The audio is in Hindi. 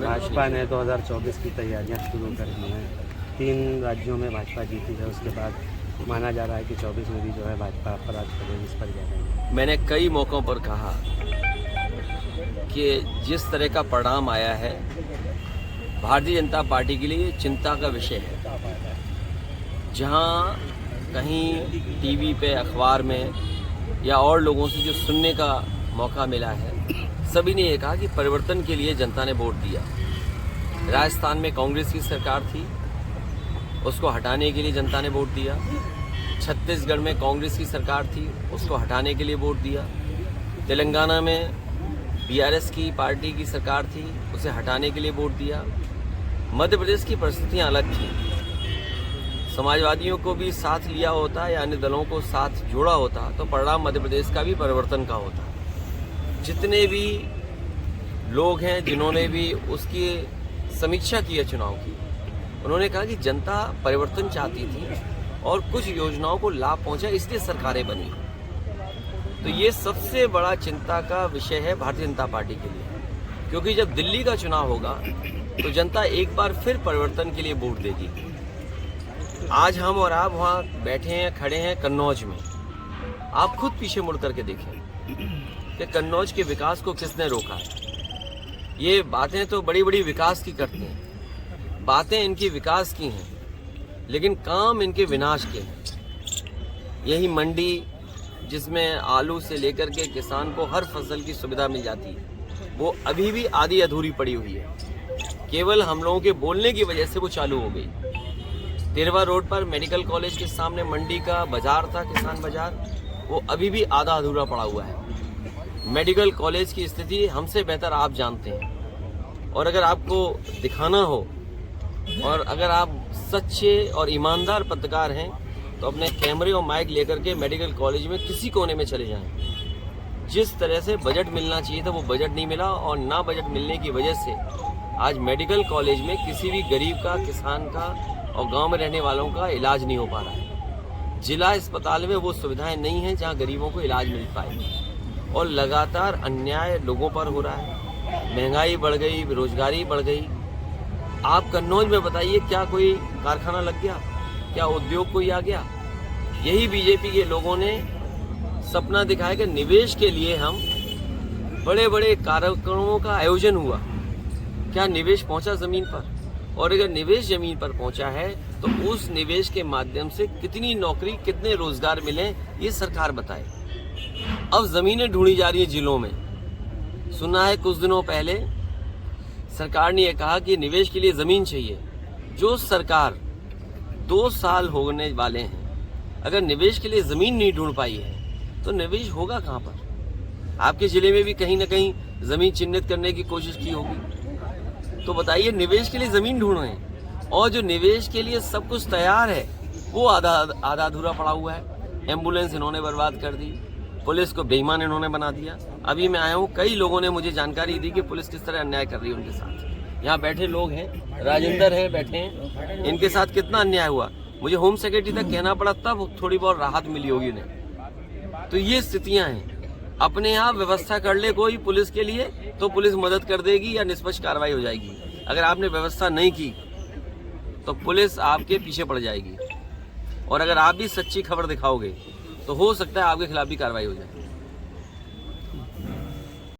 भाजपा ने 2024 की तैयारियां शुरू कर दी हैं। 3 राज्यों में भाजपा जीती है, उसके बाद माना जा रहा है कि 24 में भी जो है भाजपा अपराध करेगी। इस पर क्या कहेंगे? मैंने कई मौक़ों पर कहा कि जिस तरह का परिणाम आया है भारतीय जनता पार्टी के लिए चिंता का विषय है। जहां कहीं टीवी पे, अखबार में या और लोगों से जो सुनने का मौका मिला है, सभी ने ये कहा कि परिवर्तन के लिए जनता ने वोट दिया। राजस्थान में कांग्रेस की सरकार थी, उसको हटाने के लिए जनता ने वोट दिया। छत्तीसगढ़ में कांग्रेस की सरकार थी, उसको हटाने के लिए वोट दिया। तेलंगाना में बीआरएस की पार्टी की सरकार थी, उसे हटाने के लिए वोट दिया। मध्य प्रदेश की परिस्थितियां अलग थी। समाजवादियों को भी साथ लिया होता या अन्य दलों को साथ जोड़ा होता तो परिणाम मध्य प्रदेश का भी परिवर्तन का होता। जितने भी लोग हैं जिन्होंने भी उसकी समीक्षा की है चुनाव की, उन्होंने कहा कि जनता परिवर्तन चाहती थी और कुछ योजनाओं को लाभ पहुंचा, इसलिए सरकारें बनी। तो ये सबसे बड़ा चिंता का विषय है भारतीय जनता पार्टी के लिए, क्योंकि जब दिल्ली का चुनाव होगा तो जनता एक बार फिर परिवर्तन के लिए वोट देगी। आज हम और आप वहाँ बैठे हैं, खड़े हैं कन्नौज में। आप खुद पीछे मुड़ करके देखें कि कन्नौज के विकास को किसने रोका है। ये बातें तो बड़ी बड़ी विकास की करते हैं, बातें इनकी विकास की हैं, लेकिन काम इनके विनाश के हैं। यही मंडी जिसमें आलू से लेकर के किसान को हर फसल की सुविधा मिल जाती है, वो अभी भी आधी अधूरी पड़ी हुई है। केवल हम लोगों के बोलने की वजह से वो चालू हो गई। तिरवा रोड पर मेडिकल कॉलेज के सामने मंडी का बाजार था, किसान बाजार, वो अभी भी आधा अधूरा पड़ा हुआ है। मेडिकल कॉलेज की स्थिति हमसे बेहतर आप जानते हैं, और अगर आपको दिखाना हो और अगर आप सच्चे और ईमानदार पत्रकार हैं तो अपने कैमरे और माइक लेकर के मेडिकल कॉलेज में किसी कोने में चले जाएं। जिस तरह से बजट मिलना चाहिए था वो बजट नहीं मिला, और ना बजट मिलने की वजह से आज मेडिकल कॉलेज में किसी भी गरीब का, किसान का और गांव में रहने वालों का इलाज नहीं हो पा रहा है। जिला अस्पताल में वो सुविधाएं नहीं हैं जहां गरीबों को इलाज मिल पाए, और लगातार अन्याय लोगों पर हो रहा है। महंगाई बढ़ गई, बेरोजगारी बढ़ गई। आप कन्नौज में बताइए, क्या कोई कारखाना लग गया? क्या उद्योग कोई आ गया? यही बीजेपी के लोगों ने सपना दिखाया कि निवेश के लिए हम बड़े बड़े कार्यक्रमों का आयोजन हुआ। क्या निवेश पहुंचा जमीन पर? और अगर निवेश जमीन पर पहुंचा है तो उस निवेश के माध्यम से कितनी नौकरी, कितने रोजगार मिले, ये सरकार बताए। अब जमीनें ढूंढी जा रही है जिलों में। सुना है कुछ दिनों पहले सरकार ने यह कहा कि निवेश के लिए जमीन चाहिए। जो सरकार 2 साल होने वाले हैं, अगर निवेश के लिए जमीन नहीं ढूंढ पाई है तो निवेश होगा कहां पर? आपके जिले में भी कहीं ना कहीं जमीन चिन्हित करने की कोशिश की होगी। तो बताइए, निवेश के लिए जमीन ढूंढ रहे हैं, और जो निवेश के लिए सब कुछ तैयार है वो आधा अधूरा पड़ा हुआ है। एम्बुलेंस इन्होंने बर्बाद कर दी, पुलिस को बेईमान इन्होंने बना दिया। अभी मैं आया हूँ, कई लोगों ने मुझे जानकारी दी कि पुलिस किस तरह अन्याय कर रही है उनके साथ। यहाँ बैठे लोग हैं, राजेंद्र है बैठे हैं, इनके साथ कितना अन्याय हुआ। मुझे होम सेक्रेटरी तक कहना पड़ा, तब थोड़ी बहुत राहत मिली होगी उन्हें। तो ये स्थितियां हैं। अपने आप व्यवस्था कर ले कोई पुलिस के लिए तो पुलिस मदद कर देगी या निष्पक्ष कार्रवाई हो जाएगी। अगर आपने व्यवस्था नहीं की तो पुलिस आपके पीछे पड़ जाएगी, और अगर आप भी सच्ची खबर दिखाओगे तो हो सकता है आपके खिलाफ भी कार्रवाई हो जाए।